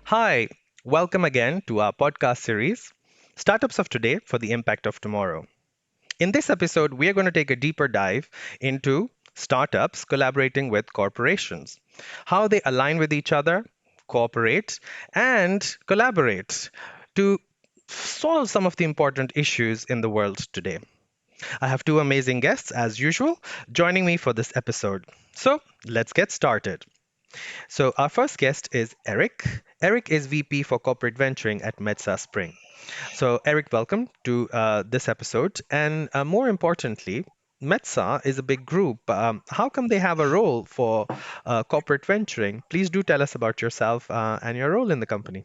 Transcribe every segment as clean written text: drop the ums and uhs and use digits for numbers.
Hi, welcome again to our podcast series, Startups of Today for the Impact of Tomorrow. In this episode, we are going to take a deeper dive into startups collaborating with corporations, how they align with each other, cooperate, and collaborate to solve some of the important issues in the world today. I have two amazing guests, as usual, joining me for this episode. So let's get started. So, our first guest is Erik. Erik is VP for Corporate Venturing at Metsa Spring. So, Erik, welcome to this episode. And more importantly, Metsa is a big group. How come they have a role for corporate venturing? Please do tell us about yourself and your role in the company.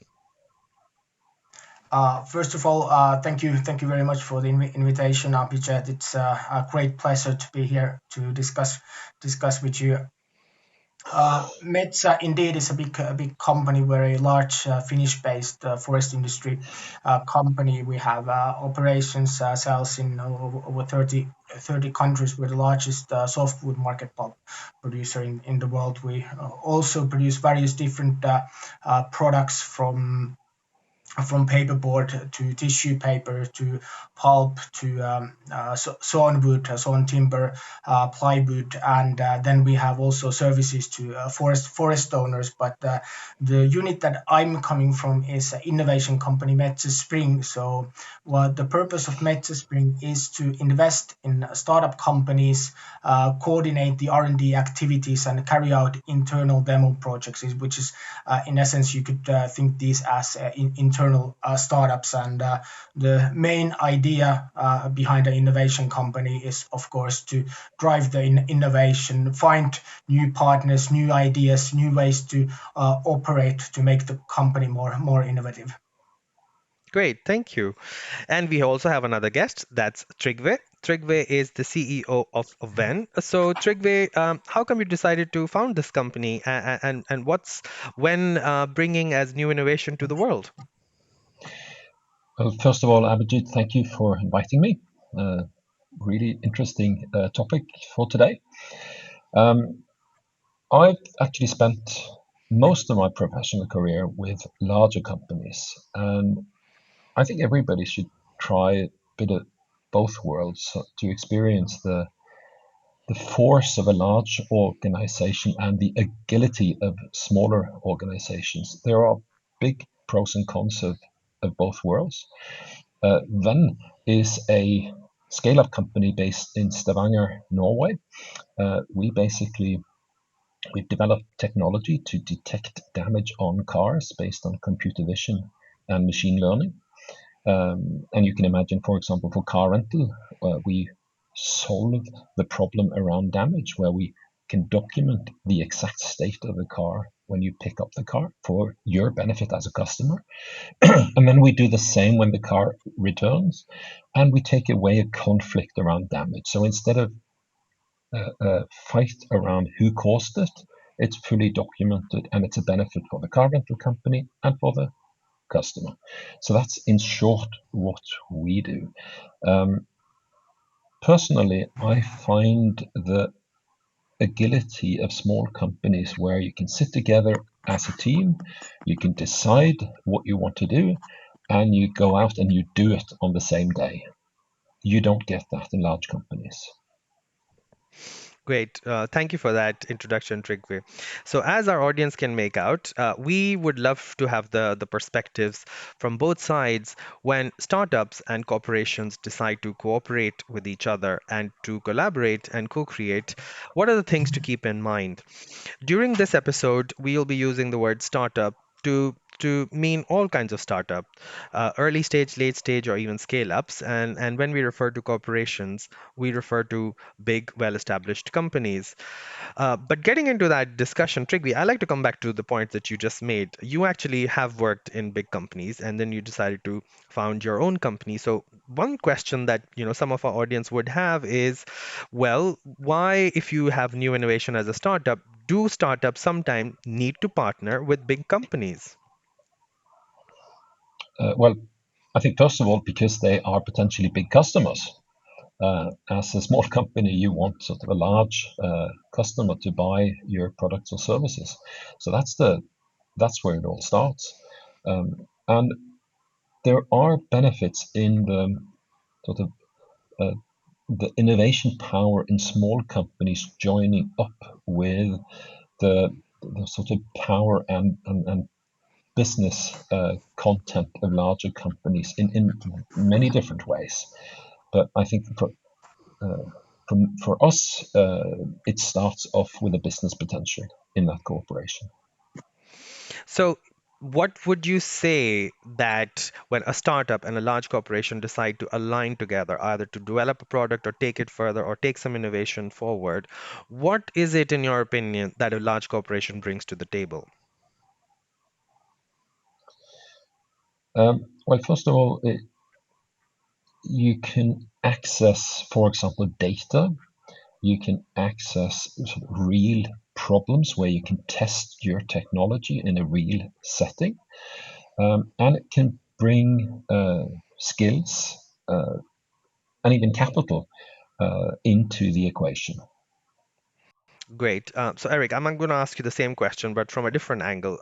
First of all, thank you very much for the invitation, Abhijeet. It's a great pleasure to be here to discuss with you. Metsa indeed is a big company, very large Finnish-based forest industry company. We have operations, sales in over 30 countries. We're the largest softwood market pulp producer in the world. We also produce various different products from paperboard to tissue paper to pulp to sawn wood, sawn timber, plywood, and then we have also services to forest owners. But the unit that I'm coming from is an innovation company, Metsa Spring. So what the purpose of Metsa Spring is to invest in startup companies, coordinate the R&D activities, and carry out internal demo projects, which is in essence, you could think these as internal startups. And the main idea behind the innovation company is, of course, to drive the innovation, find new partners, new ideas, new ways to operate to make the company more innovative. Great, thank you. And we also have another guest, that's Trygve. Trygve is the CEO of Wenn. So, Trygve, how come you decided to found this company and what's Wenn bringing as new innovation to the world? Well, first of all, Abhijeet, thank you for inviting me. Really interesting topic for today. Um, I've actually spent most of my professional career with larger companies, and I think everybody should try a bit of both worlds to experience the force of a large organization and the agility of smaller organizations. There are big pros and cons of both worlds. Venn is a scale-up company based in Stavanger, Norway. We we've developed technology to detect damage on cars based on computer vision and machine learning. And you can imagine, for example, for car rental, we solve the problem around damage where we can document the exact state of the car when you pick up the car for your benefit as a customer. And then we do the same when the car returns, and we take away a conflict around damage. So instead of a fight around who caused it, it's fully documented and it's a benefit for the car rental company and for the customer. So that's in short what we do. Um, Personally, I find the agility of small companies where you can sit together as a team, you can decide what you want to do, and you go out and you do it on the same day. You don't get that in large companies. Great. Thank you for that introduction, Trygve. So, as our audience can make out, we would love to have the perspectives from both sides when startups and corporations decide to cooperate with each other and to collaborate and co-create. What are the things to keep in mind? During this episode, we'll be using the word startup to mean all kinds of startup, early stage, late stage, or even scale ups. And when we refer to corporations, we refer to big, well-established companies. But getting into that discussion, Trygve, I like to come back to the point that you just made. You actually have worked in big companies, and then you decided to found your own company. So one question that some of our audience would have is, well, why, if you have new innovation as a startup, do startups sometimes need to partner with big companies? Well, I think first of all, because they are potentially big customers. As a small company, you want sort of a large customer to buy your products or services. So that's where it all starts. And there are benefits in the sort of uh, the innovation power in small companies joining up with the sort of power and business content of larger companies in many different ways. But I think uh, for us, it starts off with a business potential in that cooperation. So, what would you say that when a startup and a large corporation decide to align together, either to develop a product or take it further or take some innovation forward, what is it, in your opinion, that a large corporation brings to the table? Well, first of all, you can access, for example, data. You can access sort of real problems where you can test your technology in a real setting, and it can bring skills and even capital into the equation. Great. So, Eric, I'm going to ask you the same question, but from a different angle.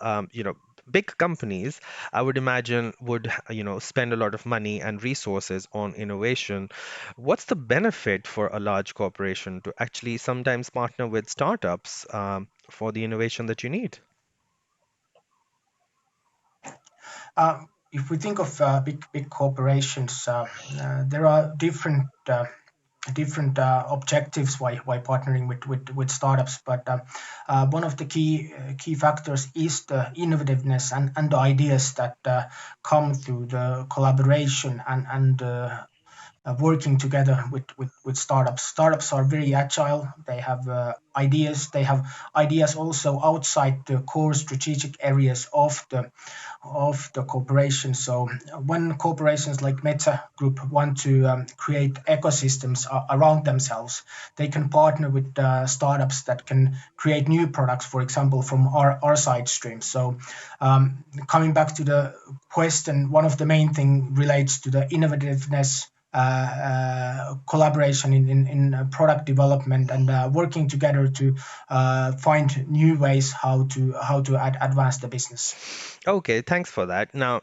Big companies, I would imagine, would, spend a lot of money and resources on innovation. What's the benefit for a large corporation to actually sometimes partner with startups for the innovation that you need? If we think of big corporations, there are different objectives why partnering with startups. But one of the key factors is the innovativeness and the ideas that come through the collaboration and working together with startups. Startups are very agile. They have ideas. They have ideas also outside the core strategic areas of the corporation. So when corporations like Metsa Group want to create ecosystems around themselves, they can partner with startups that can create new products, for example, from our side stream. So coming back to the question, one of the main thing relates to the innovativeness, collaboration in product development and working together to find new ways how to advance the business. Okay, thanks for that. Now,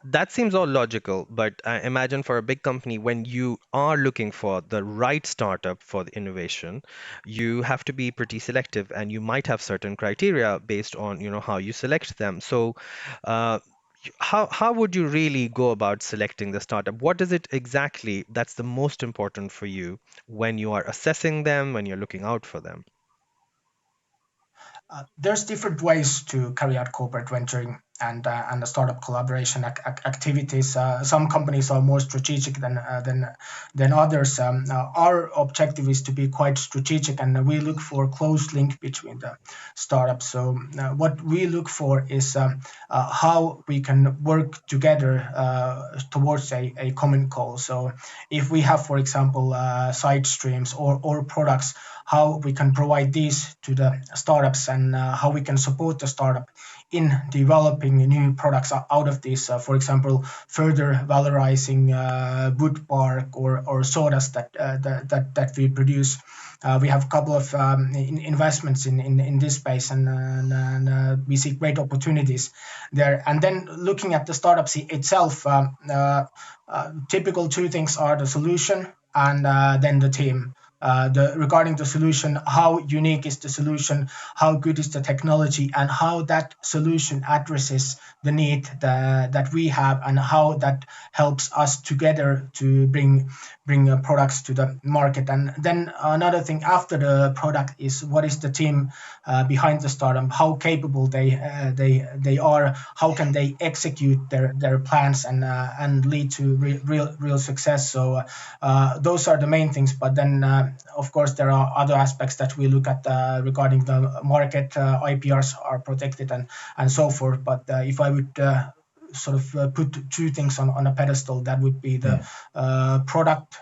that seems all logical, but I imagine for a big company, when you are looking for the right startup for the innovation, you have to be pretty selective, and you might have certain criteria based on, how you select them. So, uh, how would you really go about selecting the startup? What is it exactly that's the most important for you when you are assessing them, when you're looking out for them? There's different ways to carry out corporate venturing and the startup collaboration activities. Some companies are more strategic than others. Our objective is to be quite strategic, and we look for close link between the startups. So what we look for is how we can work together towards a common goal. So if we have, for example, side streams or products, how we can provide these to the startups and how we can support the startup in developing new products out of this. For example, further valorizing wood bark or sodas that we produce. We have a couple of investments in this space, and we see great opportunities there. And then looking at the startup itself, typical two things are the solution and then the team. Regarding the solution, how unique is the solution, how good is the technology, and how that solution addresses the need that we have, and how that helps us together to bring products to the market. And then another thing after the product is what is the team behind the startup, how capable they are, how can they execute their plans and lead to real success. So those are the main things. But then, of course, there are other aspects that we look at regarding the market. IPRs are protected and so forth. But if I would sort of put two things on a pedestal, that would be the product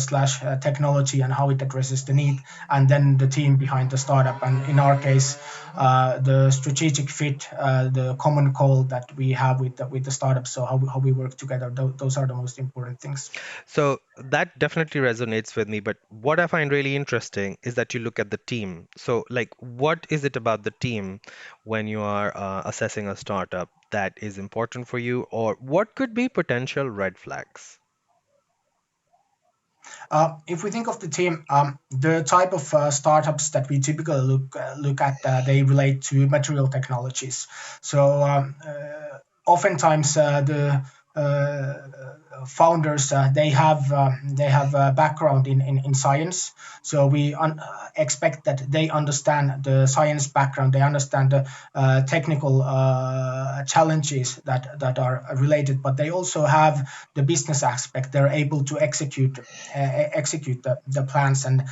slash technology and how it addresses the need, and then the team behind the startup. And in our case, the strategic fit, the common goal that we have with the startup. So how we work together. Those are the most important things. So that definitely resonates with me. But what I find really interesting is that you look at the team. So, like, what is it about the team when you are assessing a startup? that is important for you, or what could be potential red flags? If we think of the team, the type of startups that we typically look at, they relate to material technologies. So oftentimes the founders they have a background in science, so we expect that they understand the science background, they understand the technical challenges that are related, but they also have the business aspect. They're able to execute the plans, and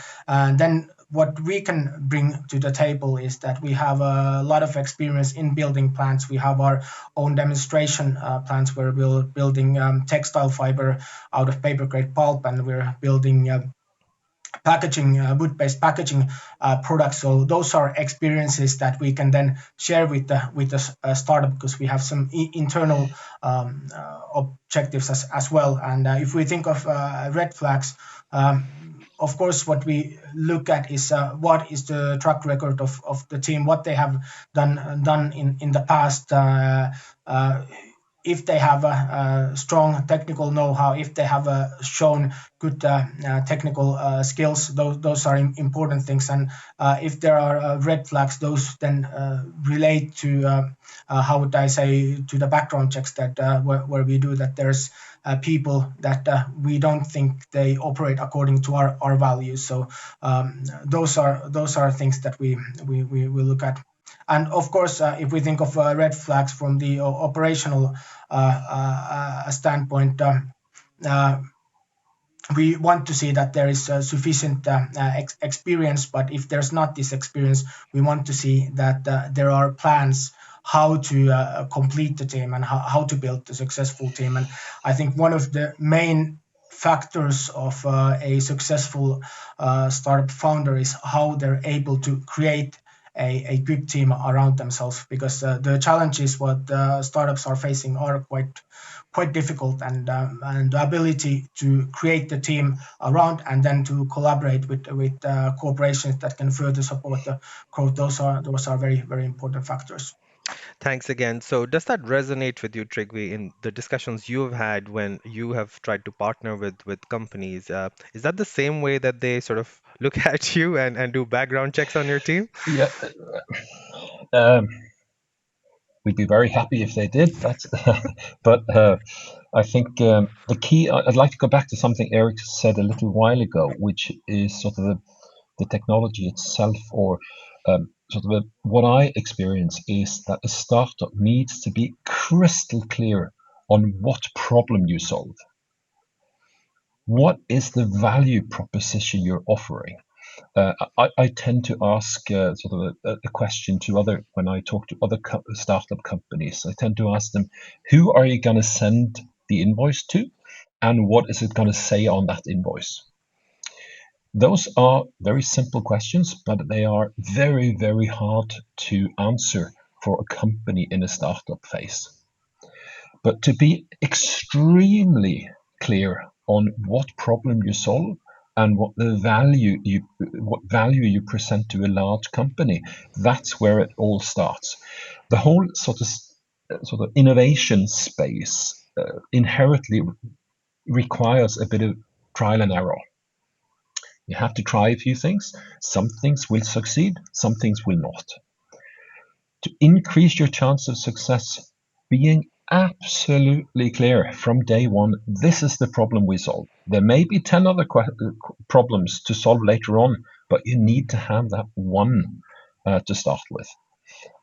then what we can bring to the table is that we have a lot of experience in building plants. We have our own demonstration plants where we're building textile fiber out of paper grade pulp, and we're building packaging, wood-based packaging products. So those are experiences that we can then share with the startup, because we have some internal objectives as well. And if we think of red flags, of course, what we look at is what is the track record of the team, what they have done in the past. Uh, if they have a strong technical know-how, if they have shown good technical skills, those are important things. And if there are red flags, those then relate to how would I say, to the background checks that where we do that. There's people that we don't think they operate according to our values. So those are things that we look at. And of course, if we think of red flags from the operational standpoint, uh, we want to see that there is sufficient experience. But if there's not this experience, we want to see that there are plans how to complete the team and how to build a successful team. And I think one of the main factors of a successful startup founder is how they're able to create a good team around themselves, because the challenges what startups are facing are quite difficult, and the ability to create the team around and then to collaborate with corporations that can further support the growth, those are very very important factors. Thanks again. So, does that resonate with you, Trygve, in the discussions you've had when you have tried to partner with companies? Is that the same way that they sort of look at you and do background checks on your team? Yeah, um, we'd be very happy if they did. That's, but I think the key. I'd like to go back to something Erik said a little while ago, which is sort of the technology itself, or what I experience is that a startup needs to be crystal clear on what problem you solve. What is the value proposition you're offering? I tend to ask a question to other when I talk to other startup companies. I tend to ask them, who are you going to send the invoice to, and what is it going to say on that invoice? Those are very simple questions, but they are very, very hard to answer for a company in a startup phase. But to be extremely clear on what problem you solve and what value you present to a large company, that's where it all starts. The whole sort of innovation space inherently requires a bit of trial and error. You have to try a few things. Some things will succeed, some things will not. To increase your chance of success, being absolutely clear from day one, this is the problem we solve. There may be 10 other problems to solve later on, but you need to have that one to start with.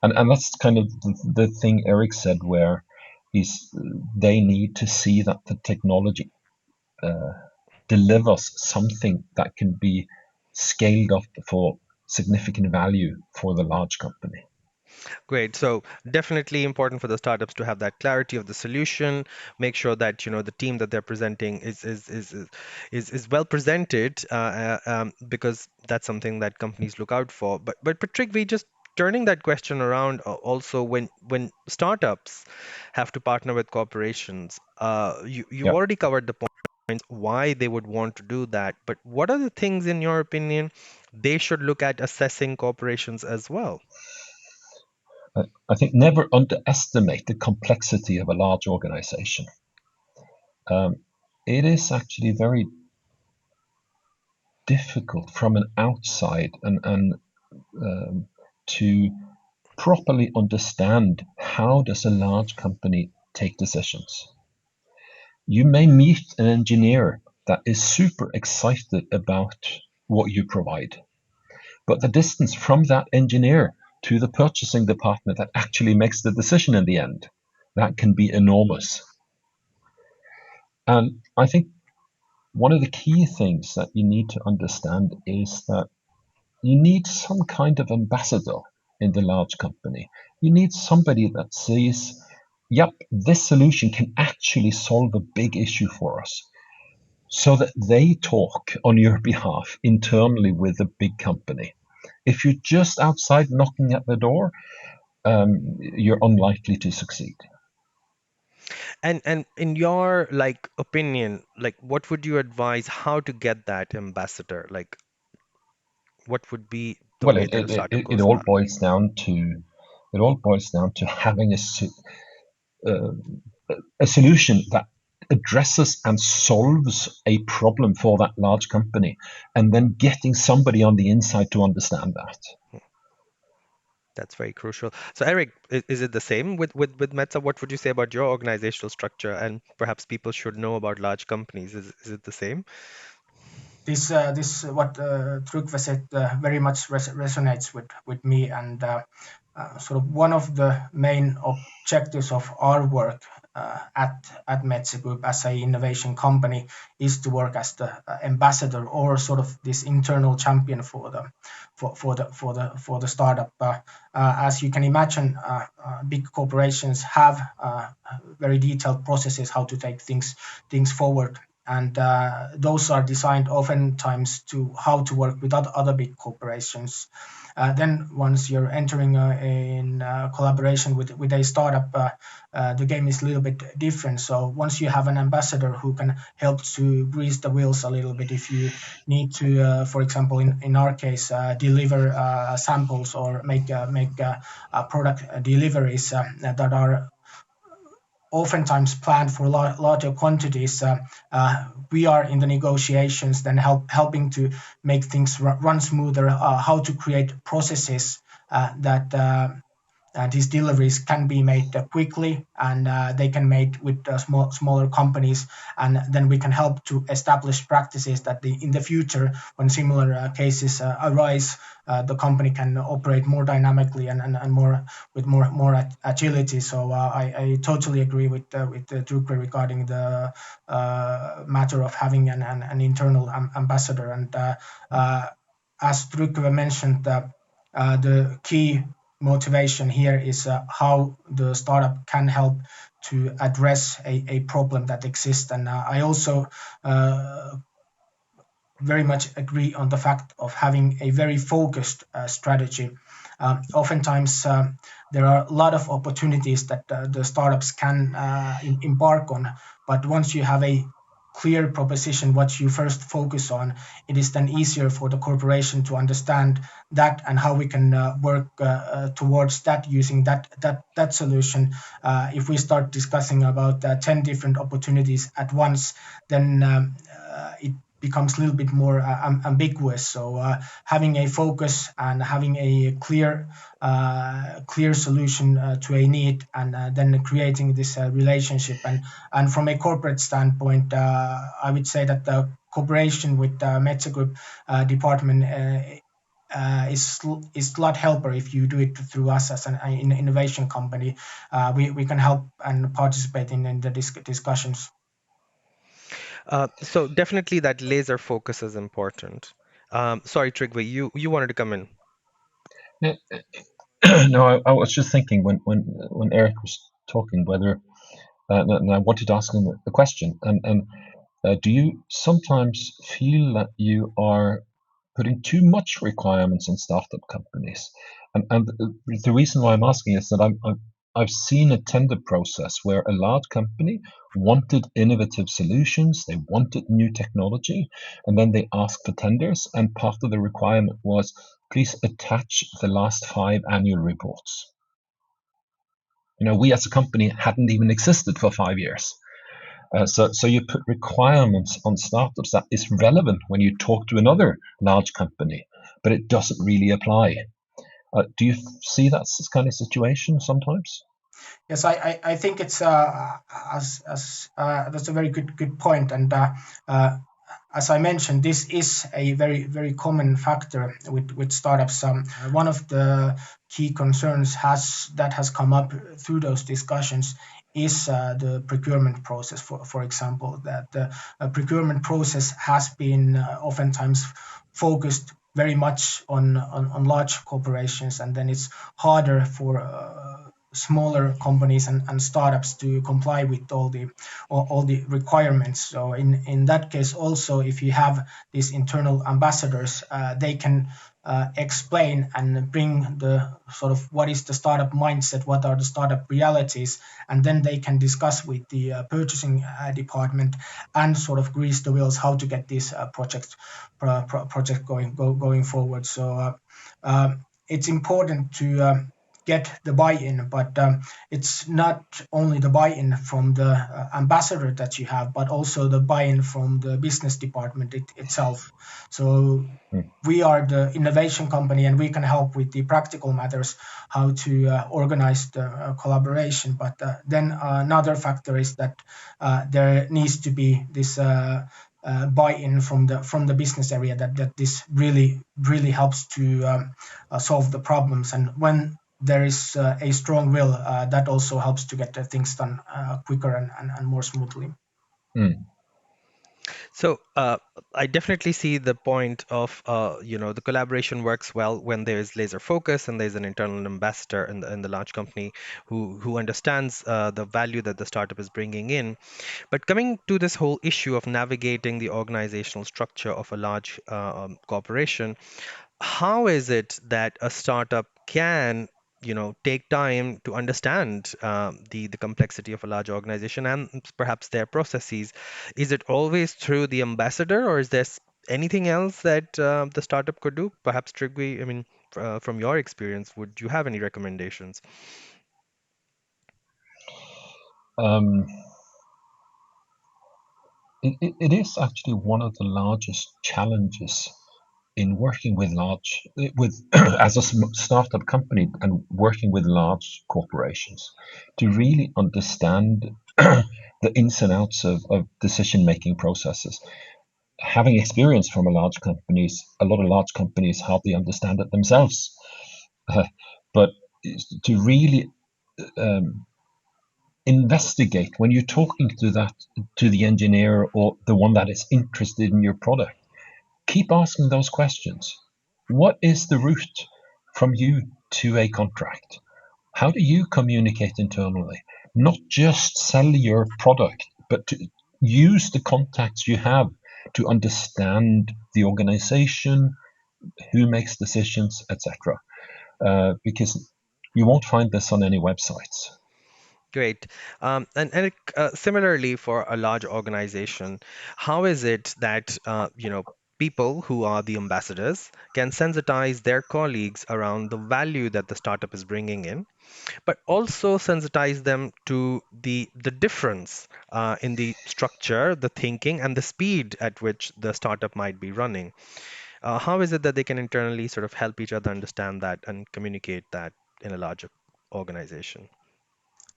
And that's kind of the thing Erik said, where is they need to see that the technology uh, delivers something that can be scaled up for significant value for the large company. Great. So definitely important for the startups to have that clarity of the solution, make sure that the team that they're presenting is well presented, because that's something that companies look out for. But Patrick, we just turning that question around, also when startups have to partner with corporations, you've Yeah. already covered the points why they would want to do that. But what are the things, in your opinion, they should look at assessing corporations as well? I think never underestimate the complexity of a large organization. It is actually very difficult from an outside and to properly understand how does a large company take decisions. You may meet an engineer that is super excited about what you provide, but the distance from that engineer to the purchasing department that actually makes the decision in the end, that can be enormous. And I think one of the key things that you need to understand is that you need some kind of ambassador in the large company. You need somebody that says, yep, this solution can actually solve a big issue for us, so that they talk on your behalf internally with the big company. If you're just outside knocking at the door, you're unlikely to succeed. And in your like opinion, like what would you advise how to get that ambassador? Like what would be the Well, way that a startup it goes all about? boils down to having uh, a solution that addresses and solves a problem for that large company, and then getting somebody on the inside to understand that. That's very crucial. So Eric, is it the same with Metsa? What would you say about your organizational structure and perhaps people should know about large companies? Is it the same? This what Trygve said very much resonates with me, and sort of one of the main objectives of our work at Metsa Group as an innovation company is to work as the ambassador or sort of this internal champion for the startup. As you can imagine, big corporations have very detailed processes how to take things forward, and those are designed oftentimes to how to work with other big corporations. Then once you're entering in collaboration with a startup, the game is a little bit different. So once you have an ambassador who can help to grease the wheels a little bit, if you need to, for example, in our case, deliver samples or make product deliveries that are oftentimes planned for larger quantities, we are in the negotiations, then helping to make things run smoother, how to create processes that these deliveries can be made quickly, and they can made with smaller companies, and then we can help to establish practices that in the future, when similar cases arise, the company can operate more dynamically and more with more agility. So I totally agree with Trygve regarding the matter of having an internal ambassador, and as Trygve mentioned, the key motivation here is how the startup can help to address a problem that exists. And I also very much agree on the fact of having a very focused strategy. Oftentimes, there are a lot of opportunities that the startups can embark on, but once you have a clear proposition what you first focus on, it is then easier for the corporation to understand that and how we can work towards that using that solution. If we start discussing about 10 different opportunities at once, then it becomes a little bit more ambiguous. So having a focus and having a clear solution to a need, and then creating this relationship. And from a corporate standpoint, I would say that the cooperation with the Metsa Group department is a lot helper if you do it through us as an innovation company. We can help and participate in the discussions. So definitely that laser focus is important. Sorry, Trygve, you wanted to come in. Yeah, no, I was just thinking when Eric was talking whether, and I wanted to ask him a question, and do you sometimes feel that you are putting too much requirements on startup companies? And the reason why I'm asking is that I've seen a tender process where a large company wanted innovative solutions, they wanted new technology, and then they asked for tenders, and part of the requirement was please attach the last 5 annual reports. we as a company hadn't even existed for 5 years. So you put requirements on startups that is relevant when you talk to another large company, but it doesn't really apply. Do you see that kind of situation sometimes? Yes, I think it's as that's a very good point, and as I mentioned, this is a very common factor with startups. One of the key concerns has come up through those discussions is the procurement process. For example, that the procurement process has been oftentimes focused very much on large corporations, and then it's harder for smaller companies and startups to comply with all the requirements. So in that case, also, if you have these internal ambassadors, they can explain and bring the sort of what is the startup mindset, what are the startup realities, and then they can discuss with the purchasing department and sort of grease the wheels how to get this project going forward. So it's important to get the buy-in, but it's not only the buy-in from the ambassador that you have, but also the buy-in from the business department itself. So Hmm. we are the innovation company, and we can help with the practical matters, how to organize the collaboration. But then another factor is that there needs to be this buy-in from the business area, that this really helps to solve the problems. And when there is a strong will, that also helps to get things done quicker and more smoothly. Hmm. So I definitely see the point of the collaboration works well when there is laser focus and there's an internal ambassador in the large company who understands the value that the startup is bringing in. But coming to this whole issue of navigating the organizational structure of a large corporation, how is it that a startup can take time to understand the complexity of a large organization and perhaps their processes? Is it always through the ambassador, or is there anything else that the startup could do? Perhaps Trygve, I mean, from your experience, would you have any recommendations? Um, it is actually one of the largest challenges in working with as a startup company and working with large corporations, to really understand the ins and outs of decision making processes. Having experience from a lot of large companies hardly understand it themselves. Uh, but to really um, investigate when you're talking to the engineer or the one that is interested in your product, keep asking those questions. What is the route from you to a contract? How do you communicate internally? Not just sell your product, but to use the contacts you have to understand the organization, who makes decisions, etc. Because you won't find this on any websites. Great. And Eric, similarly for a large organization, how is it that people who are the ambassadors can sensitize their colleagues around the value that the startup is bringing in, but also sensitize them to the difference in the structure, the thinking, and the speed at which the startup might be running? How is it that they can internally sort of help each other understand that and communicate that in a larger organization?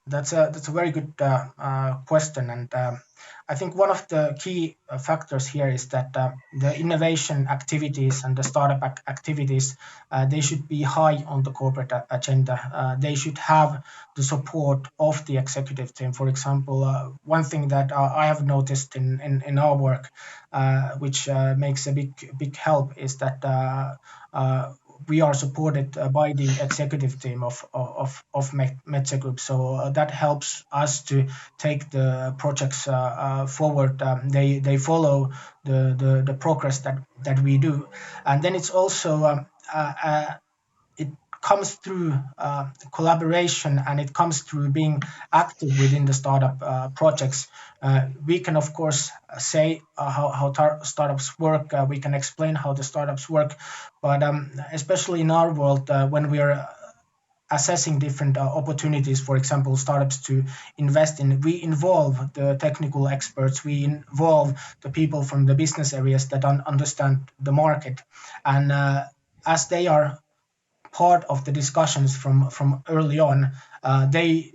That's a very good question, and I think one of the key factors here is that the innovation activities and the startup activities, they should be high on the corporate agenda. They should have the support of the executive team. For example, one thing that I have noticed in our work, which makes a big help, is that we are supported by the executive team of Metsa Group. So that helps us to take the projects forward. They follow the progress that we do, and then it's also it comes through collaboration, and it comes through being active within the startup projects. We can, of course, say how startups work. We can explain how the startups work, but especially in our world, when we are assessing different opportunities, for example, startups to invest in, we involve the technical experts, we involve the people from the business areas that understand the market. And as they are part of the discussions from early on, they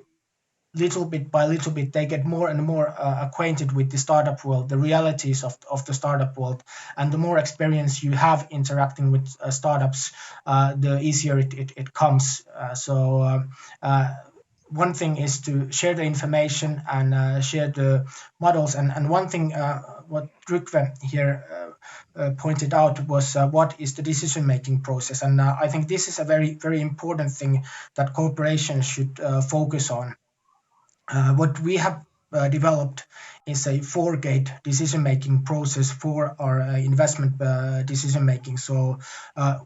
little bit by little bit they get more and more acquainted with the startup world, the realities of the startup world. And the more experience you have interacting with startups, the easier it comes. One thing is to share the information and share the models. And one thing what Trygve here pointed out was what is the decision making process. And I think this is a very important thing that corporations should focus on. What we have developed is a four-gate decision-making process for our investment decision-making. So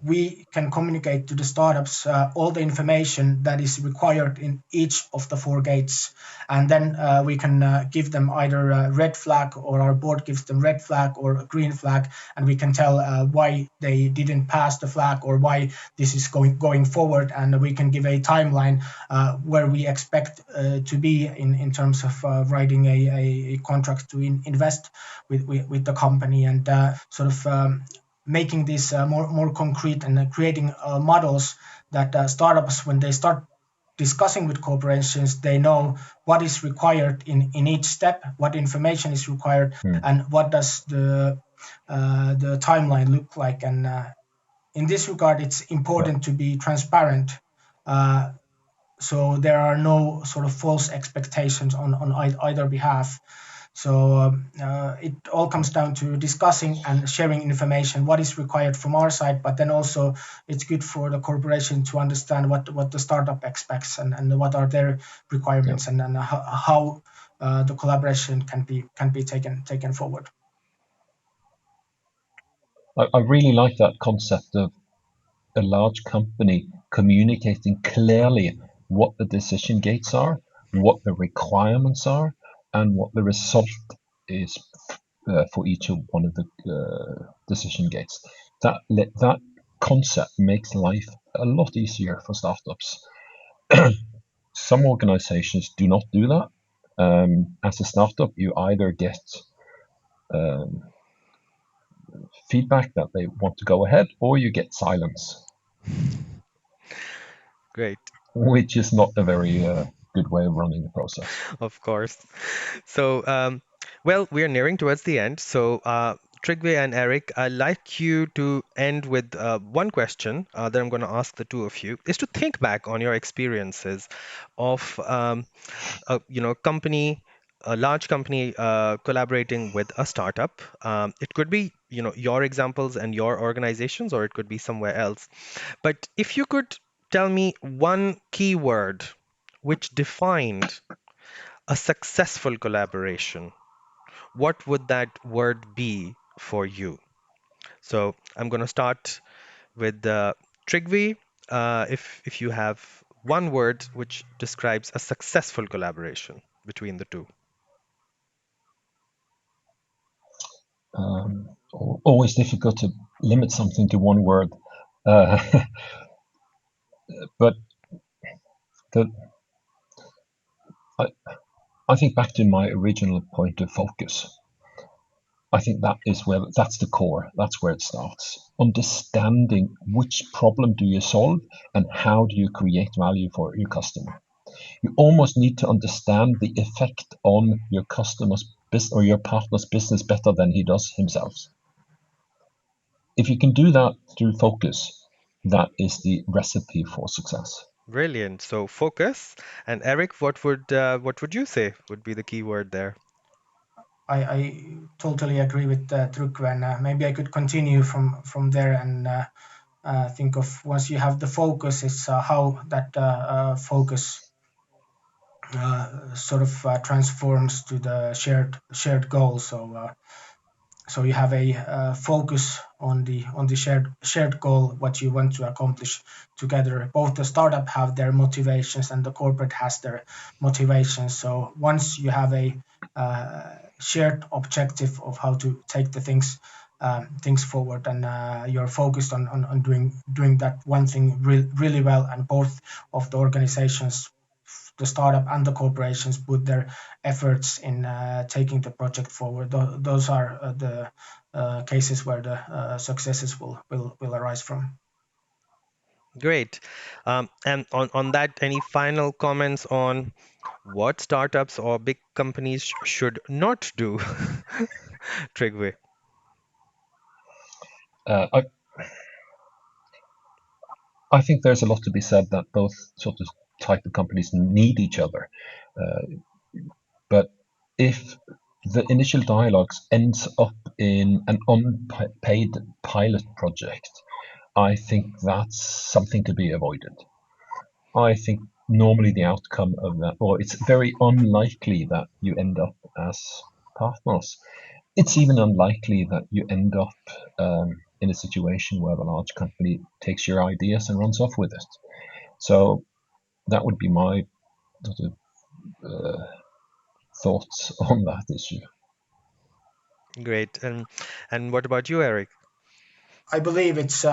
we can communicate to the startups all the information that is required in each of the four gates, and then we can give them either a red flag, or our board gives them red flag or a green flag, and we can tell why they didn't pass the flag or why this is going forward, and we can give a timeline where we expect to be in terms of writing a contract to invest with the company, and sort of making this more concrete, and creating models that startups, when they start discussing with corporations, they know what is required in each step, what information is required, and what does the timeline look like. And in this regard, it's Yeah. important to be transparent, so there are no sort of false expectations on either behalf. So it all comes down to discussing and sharing information, what is required from our side, but then also it's good for the corporation to understand what the startup expects, and what are their Yeah. requirements, and how the collaboration can be taken forward. I really like that concept of a large company communicating clearly what the decision gates are, what the requirements are, and what the result is for each of one of the decision gates. That concept makes life a lot easier for startups. Some organizations do not do that. As a startup, you either get um, feedback that they want to go ahead, or you get silence, Great. which is not a very good way of running the process. Of course. So, well, we are nearing towards the end. So, Trygve and Erik, I'd like you to end with one question that I'm going to ask the two of you, is to think back on your experiences of, company, a large company collaborating with a startup. It could be, your examples and your organizations, or it could be somewhere else. But if you could tell me one keyword which defined a successful collaboration, what would that word be for you? So I'm going to start with Trygve. If you have one word which describes a successful collaboration between the two. Always difficult to limit something to one word, uh, but the, I, I think back to my original point of focus. I think that's the core. That's where it starts. Understanding which problem do you solve and how do you create value for your customer. You almost need to understand the effect on your customer's business or your partner's business better than he does himself. If you can do that through focus, that is the recipe for success. Brilliant. So focus. And Eric, what would you say would be the key word there? I totally agree with Trygve, and maybe I could continue from there, and think of, once you have the focus, it's how that focus sort of transforms to the shared goal. So you have a focus on the shared goal, what you want to accomplish together. Both the startup have their motivations and the corporate has their motivations. So once you have a shared objective of how to take the things things forward, and you're focused on doing that one thing really well, and both of the organizations, the startup and the corporations, put their efforts in taking the project forward. Those are the cases where the successes will arise from. Great. And on that, any final comments on what startups or big companies should not do? Trygve. I I think there's a lot to be said that both sort of type of companies need each other. But if the initial dialogues ends up in an unpaid pilot project, I think that's something to be avoided. I think normally the outcome of that, or it's very unlikely that you end up as partners. It's even unlikely that you end up in a situation where the large company takes your ideas and runs off with it. So that would be my sort of thoughts on that issue. Great. And what about you, Erik? I believe it's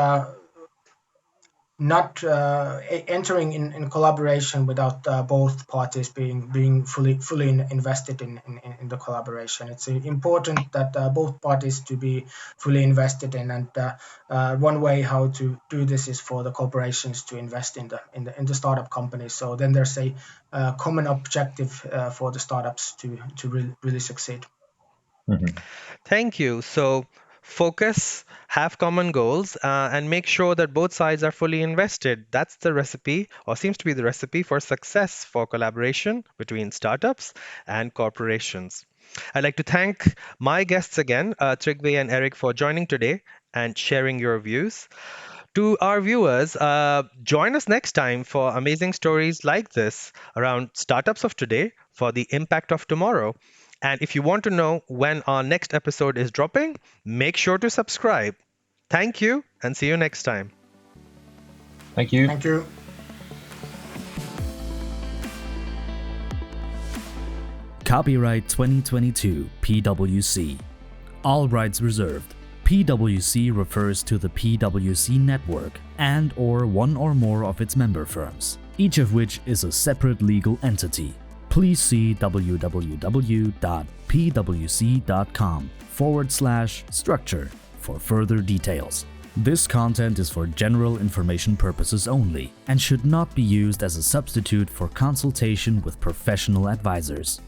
not entering in collaboration without both parties being fully invested in the collaboration. It's important that both parties to be fully invested in, and one way how to do this is for the corporations to invest in the startup companies. So then there's a common objective for the startups to really succeed. Mm-hmm. Thank you. So focus, have common goals, and make sure that both sides are fully invested. That's the recipe, or seems to be the recipe for success for collaboration between startups and corporations. I'd like to thank my guests again, Trygve and Erik, for joining today and sharing your views. To our viewers, join us next time for amazing stories like this around startups of today for the impact of tomorrow. And if you want to know when our next episode is dropping, make sure to subscribe. Thank you and see you next time. Thank you. Thank you. Copyright 2022 PwC. All rights reserved. PwC refers to the PwC network and/or one or more of its member firms, each of which is a separate legal entity. Please see www.pwc.com/structure for further details. This content is for general information purposes only and should not be used as a substitute for consultation with professional advisors.